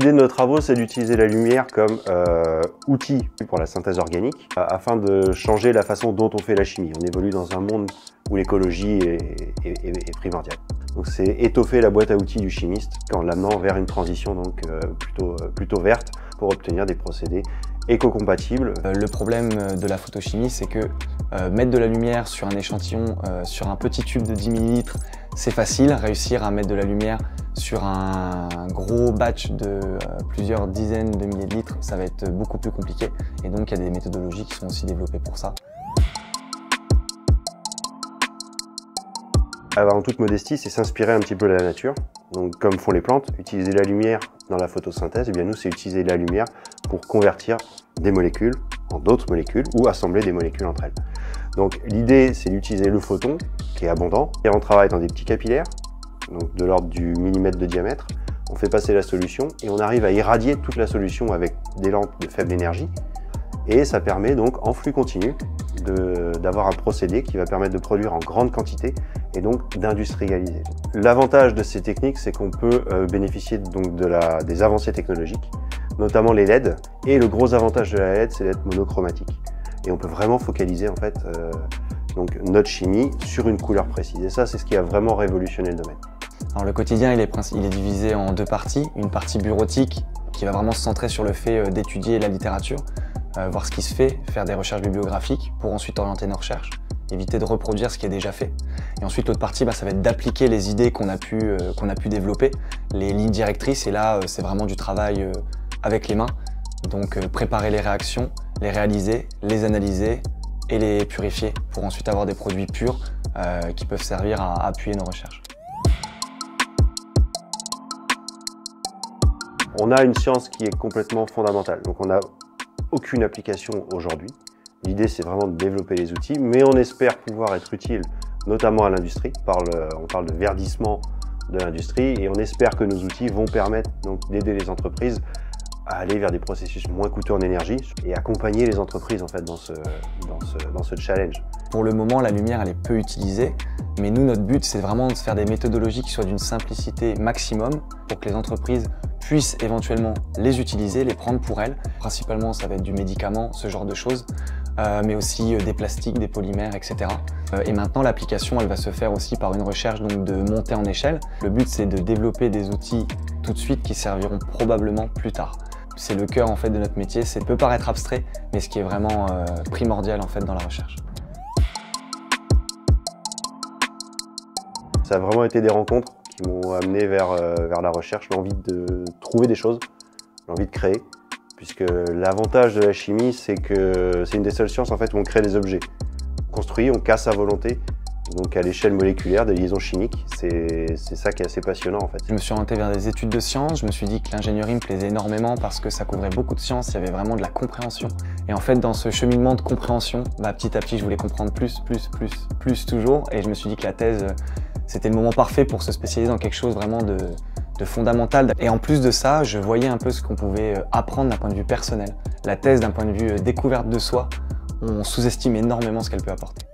L'idée de nos travaux, c'est d'utiliser la lumière comme outil pour la synthèse organique afin de changer la façon dont on fait la chimie. On évolue dans un monde où l'écologie est primordiale. Donc c'est étoffer la boîte à outils du chimiste en l'amenant vers une transition donc, plutôt verte pour obtenir des procédés éco-compatibles. Le problème de la photochimie, c'est que mettre de la lumière sur un échantillon, sur un petit tube de 10 ml, c'est facile. Réussir à mettre de la lumière sur un gros batch de plusieurs dizaines de milliers de litres, ça va être beaucoup plus compliqué. Et donc il y a des méthodologies qui sont aussi développées pour ça. Alors, en toute modestie, c'est s'inspirer un petit peu de la nature. Donc, comme font les plantes, utiliser la lumière dans la photosynthèse, et bien nous, c'est utiliser la lumière pour convertir des molécules en d'autres molécules ou assembler des molécules entre elles. Donc, l'idée, c'est d'utiliser le photon, qui est abondant, et on travaille dans des petits capillaires, donc de l'ordre du millimètre de diamètre. On fait passer la solution et on arrive à irradier toute la solution avec des lampes de faible énergie. Et ça permet donc, en flux continu, d'avoir un procédé qui va permettre de produire en grande quantité et donc d'industrialiser. L'avantage de ces techniques, c'est qu'on peut bénéficier donc des avancées technologiques, notamment les LED. Et le gros avantage de la LED, c'est d'être monochromatique. Et on peut vraiment focaliser en fait donc notre chimie sur une couleur précise. Et ça, c'est ce qui a vraiment révolutionné le domaine. Alors, le quotidien, il est divisé en deux parties. Une partie bureautique qui va vraiment se centrer sur le fait d'étudier la littérature, voir ce qui se fait, faire des recherches bibliographiques pour ensuite orienter nos recherches, éviter de reproduire ce qui est déjà fait. Et ensuite, l'autre partie, ça va être d'appliquer les idées qu'on a pu développer, les lignes directrices. Et là, c'est vraiment du travail avec les mains. Donc, préparer les réactions, les réaliser, les analyser et les purifier pour ensuite avoir des produits purs qui peuvent servir à appuyer nos recherches. On a une science qui est complètement fondamentale. Donc, on n'a aucune application aujourd'hui. L'idée, c'est vraiment de développer les outils, mais on espère pouvoir être utile, notamment à l'industrie. On parle de verdissement de l'industrie et on espère que nos outils vont permettre d'aider les entreprises à aller vers des processus moins coûteux en énergie et accompagner les entreprises en fait, dans ce challenge. Pour le moment, la lumière elle est peu utilisée, mais nous, notre but, c'est vraiment de faire des méthodologies qui soient d'une simplicité maximum pour que les entreprises puissent éventuellement les utiliser, les prendre pour elles. Principalement, ça va être du médicament, ce genre de choses, mais aussi des plastiques, des polymères, etc. Et maintenant, l'application, elle va se faire aussi par une recherche donc, de montée en échelle. Le but, c'est de développer des outils tout de suite qui serviront probablement plus tard. C'est le cœur en fait, de notre métier. Ça peut paraître abstrait, mais ce qui est vraiment primordial en fait, dans la recherche. Ça a vraiment été des rencontres qui m'ont amené vers la recherche, l'envie de trouver des choses, l'envie de créer. Puisque l'avantage de la chimie, c'est que c'est une des seules sciences en fait, où on crée des objets. On construit, on casse à volonté. Donc à l'échelle moléculaire, des liaisons chimiques, c'est ça qui est assez passionnant en fait. Je me suis orienté vers des études de sciences, je me suis dit que l'ingénierie me plaisait énormément parce que ça couvrait beaucoup de sciences, il y avait vraiment de la compréhension. Et en fait, dans ce cheminement de compréhension, petit à petit, je voulais comprendre plus toujours. Et je me suis dit que la thèse, c'était le moment parfait pour se spécialiser dans quelque chose vraiment de fondamental. Et en plus de ça, je voyais un peu ce qu'on pouvait apprendre d'un point de vue personnel. La thèse, d'un point de vue découverte de soi, on sous-estime énormément ce qu'elle peut apporter.